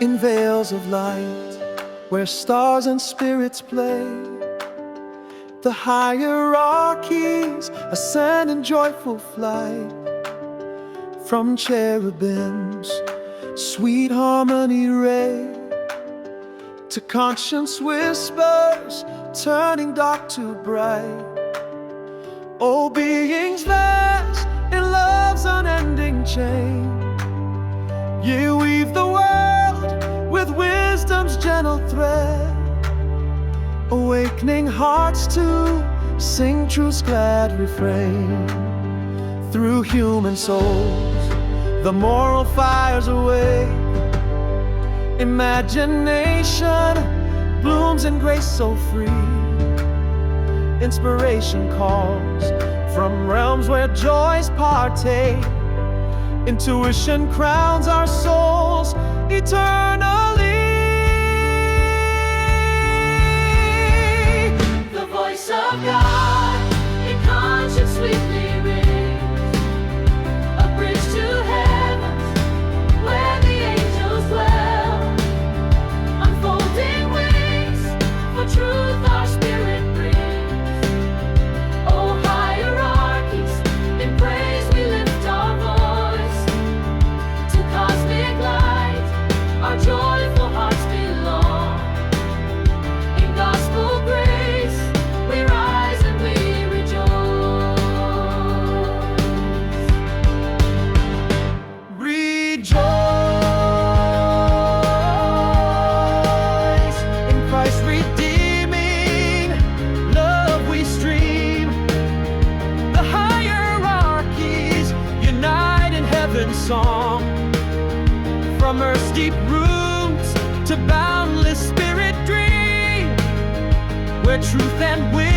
in veils of light, where stars and spirits play. The hierarchies ascend in joyful flight, from cherubim's sweet harmony ray to conscience whispers turning dark to bright. Oh, beings vast in love's unending chain, ye weave the world with wisdom's gentle thread, awakening hearts to sing truth's glad refrain. Through human souls the moral fires awake, imagination blooms in grace so free. Inspiration calls from realms where joys partake, intuition crowns our souls eternally. The voice of God in conscience sweetly rings, a bridge to heaven where the angels dwell, unfolding wings for truth our spirit brings. Oh, hierarchies, in praise we lift our voice, to cosmic light our joyful hearts belong. In gospel grace we rise and we Rejoice in Christ redeeming love we stream. The hierarchies unite in heaven's song, from earth's deep roots to boundless spirit dream, where truth and wisdom